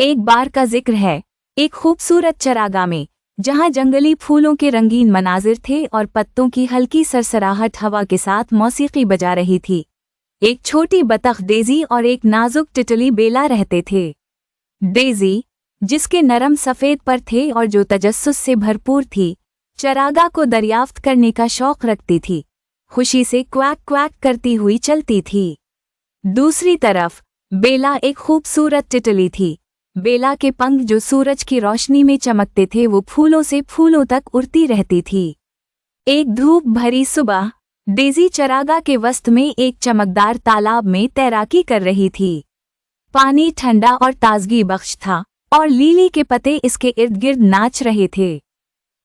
एक बार का जिक्र है, एक खूबसूरत चरागाह में, जहां जंगली फूलों के रंगीन मनाजिर थे और पत्तों की हल्की सरसराहट हवा के साथ मौसीकी बजा रही थी। एक छोटी बतख डेज़ी और एक नाजुक तितली बेला रहते थे। डेज़ी, जिसके नरम सफ़ेद पर थे और जो तजस्सुस से भरपूर थी, चरागाह को दरियाफ्त करने का शौक रखती थी, खुशी से क्वैक क्वैक करती हुई चलती थी। दूसरी तरफ बेला एक खूबसूरत तितली थी। बेला के पंख जो सूरज की रोशनी में चमकते थे वो फूलों से फूलों तक उड़ती रहती थी। एक धूप भरी सुबह डेज़ी चरागाह के वस्त में एक चमकदार तालाब में तैराकी कर रही थी। पानी ठंडा और ताजगी बख्श था और लीली के पत्ते इसके इर्द गिर्द नाच रहे थे।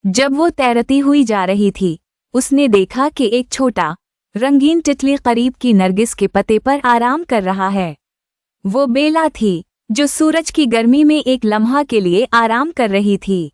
जब वो तैरती हुई जा रही थी, उसने देखा कि एक छोटा रंगीन तितली करीब की नरगिस के पत्ते पर आराम कर रहा है। वो बेला थी, जो सूरज की गर्मी में एक लम्हा के लिए आराम कर रही थी।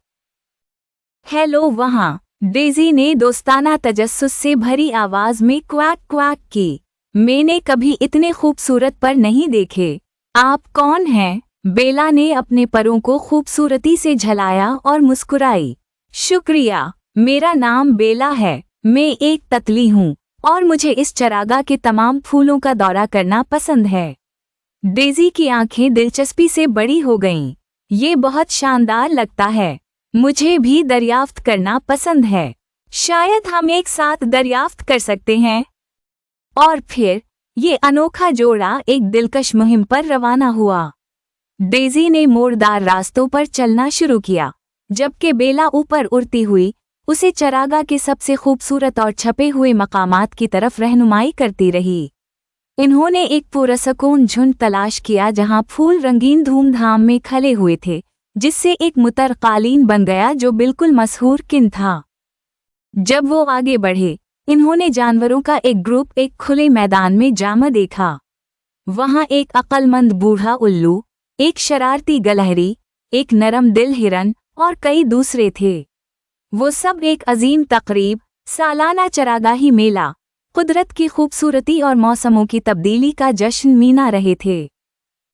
हेलो वहाँ, डेज़ी ने दोस्ताना तजस्सुस से भरी आवाज में क्वैक क्वैक की। मैंने कभी इतने खूबसूरत पर नहीं देखे। आप कौन हैं? बेला ने अपने परों को खूबसूरती से झलाया और मुस्कुराई। शुक्रिया, मेरा नाम बेला है। मैं एक तितली हूँ और मुझे इस चरागाह के तमाम फूलों का दौरा करना पसंद है। डेज़ी की आंखें दिलचस्पी से बड़ी हो गईं। ये बहुत शानदार लगता है। मुझे भी दरियाफ्त करना पसंद है। शायद हम एक साथ दरियाफ्त कर सकते हैं। और फिर ये अनोखा जोड़ा एक दिलकश मुहिम पर रवाना हुआ। डेज़ी ने मोड़दार रास्तों पर चलना शुरू किया, जबकि बेला ऊपर उड़ती हुई उसे चरागाह के सबसे खूबसूरत और छपे हुए मकामात की तरफ रहनुमाई करती रही। इन्होंने एक पुरसकून झुंड तलाश किया जहां फूल रंगीन धूमधाम में खिले हुए थे, जिससे एक मुतर कालीन बन गया जो बिल्कुल मशहूर किन था। जब वो आगे बढ़े, इन्होंने जानवरों का एक ग्रुप एक खुले मैदान में जामा देखा। वहां एक अक्लमंद बूढ़ा उल्लू, एक शरारती गलहरी, एक नरम दिल हिरन और कई दूसरे थे। वो सब एक अजीम तकरीब, सालाना चरागाही मेला, कुदरत की खूबसूरती और मौसमों की तब्दीली का जश्न मना रहे थे।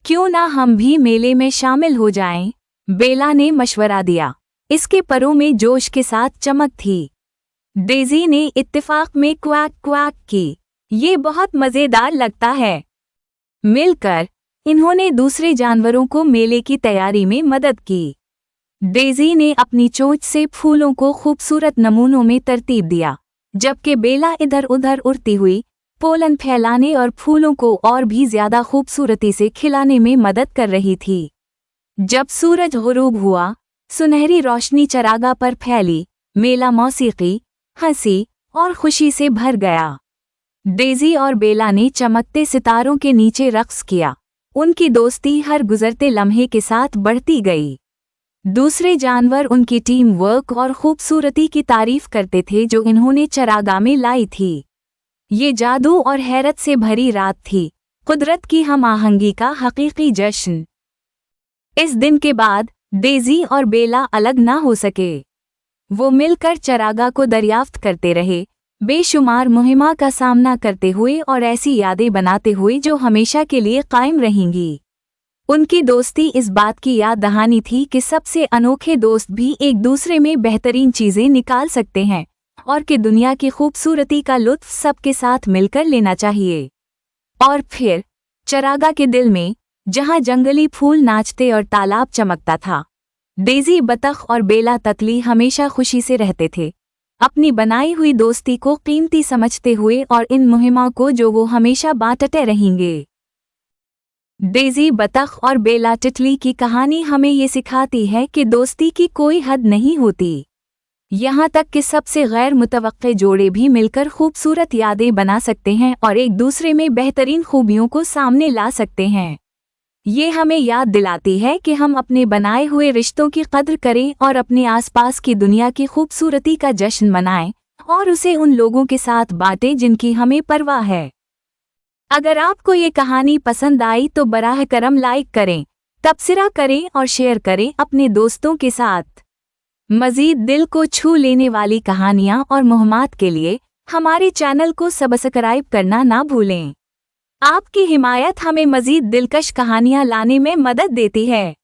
क्यों ना हम भी मेले में शामिल हो जाएं? बेला ने मशवरा दिया। इसके परों में जोश के साथ चमक थी। डेज़ी ने इत्तेफाक में क्वैक क्वैक की। ये बहुत मज़ेदार लगता है। मिलकर इन्होंने दूसरे जानवरों को मेले की तैयारी में मदद की। डेज़ी ने अपनी चोंच से फूलों को खूबसूरत नमूनों में तरतीब दिया, जबकि बेला इधर उधर उड़ती हुई पोलन फैलाने और फूलों को और भी ज्यादा खूबसूरती से खिलाने में मदद कर रही थी। जब सूरज गुरूब हुआ, सुनहरी रोशनी चरागाह पर फैली, मेला मौसीकी, हंसी और खुशी से भर गया। डेज़ी और बेला ने चमकते सितारों के नीचे रक्स किया। उनकी दोस्ती हर गुजरते लम्हे के साथ बढ़ती गई। दूसरे जानवर उनकी टीम वर्क और खूबसूरती की तारीफ करते थे जो इन्होंने चरागाह में लाई थी। ये जादू और हैरत से भरी रात थी, कुदरत की हम आहंगी का हकीकी जश्न। इस दिन के बाद डेज़ी और बेला अलग ना हो सके। वो मिलकर चरागाह को दरियाफ्त करते रहे, बेशुमार मुहिमा का सामना करते हुए और ऐसी यादें बनाते हुए जो हमेशा के लिए कायम रहेंगी। उनकी दोस्ती इस बात की याद दहानी थी कि सबसे अनोखे दोस्त भी एक दूसरे में बेहतरीन चीजें निकाल सकते हैं और कि दुनिया की खूबसूरती का लुत्फ सबके साथ मिलकर लेना चाहिए। और फिर चरागाह के दिल में, जहां जंगली फूल नाचते और तालाब चमकता था, डेज़ी बतख और बेला तितली हमेशा खुशी से रहते थे, अपनी बनाई हुई दोस्ती को कीमती समझते हुए और इन मुहिमा को जो वो हमेशा बांटते रहेंगे। डेज़ी बतख और बेला तितली की कहानी हमें ये सिखाती है कि दोस्ती की कोई हद नहीं होती। यहाँ तक कि सबसे गैर मुतवक्के जोड़े भी मिलकर खूबसूरत यादें बना सकते हैं और एक दूसरे में बेहतरीन खूबियों को सामने ला सकते हैं। ये हमें याद दिलाती है कि हम अपने बनाए हुए रिश्तों की कद्र करें और अपने आसपास की दुनिया की खूबसूरती का जश्न मनाएं और उसे उन लोगों के साथ बांटें जिनकी हमें परवाह है। अगर आपको ये कहानी पसंद आई तो बराह करम लाइक करें, तबसरा करें और शेयर करें अपने दोस्तों के साथ। मज़ीद दिल को छू लेने वाली कहानियाँ और मुहम्मात के लिए हमारे चैनल को सब्सक्राइब करना ना भूलें। आपकी हिमायत हमें मज़ीद दिलकश कहानियाँ लाने में मदद देती है।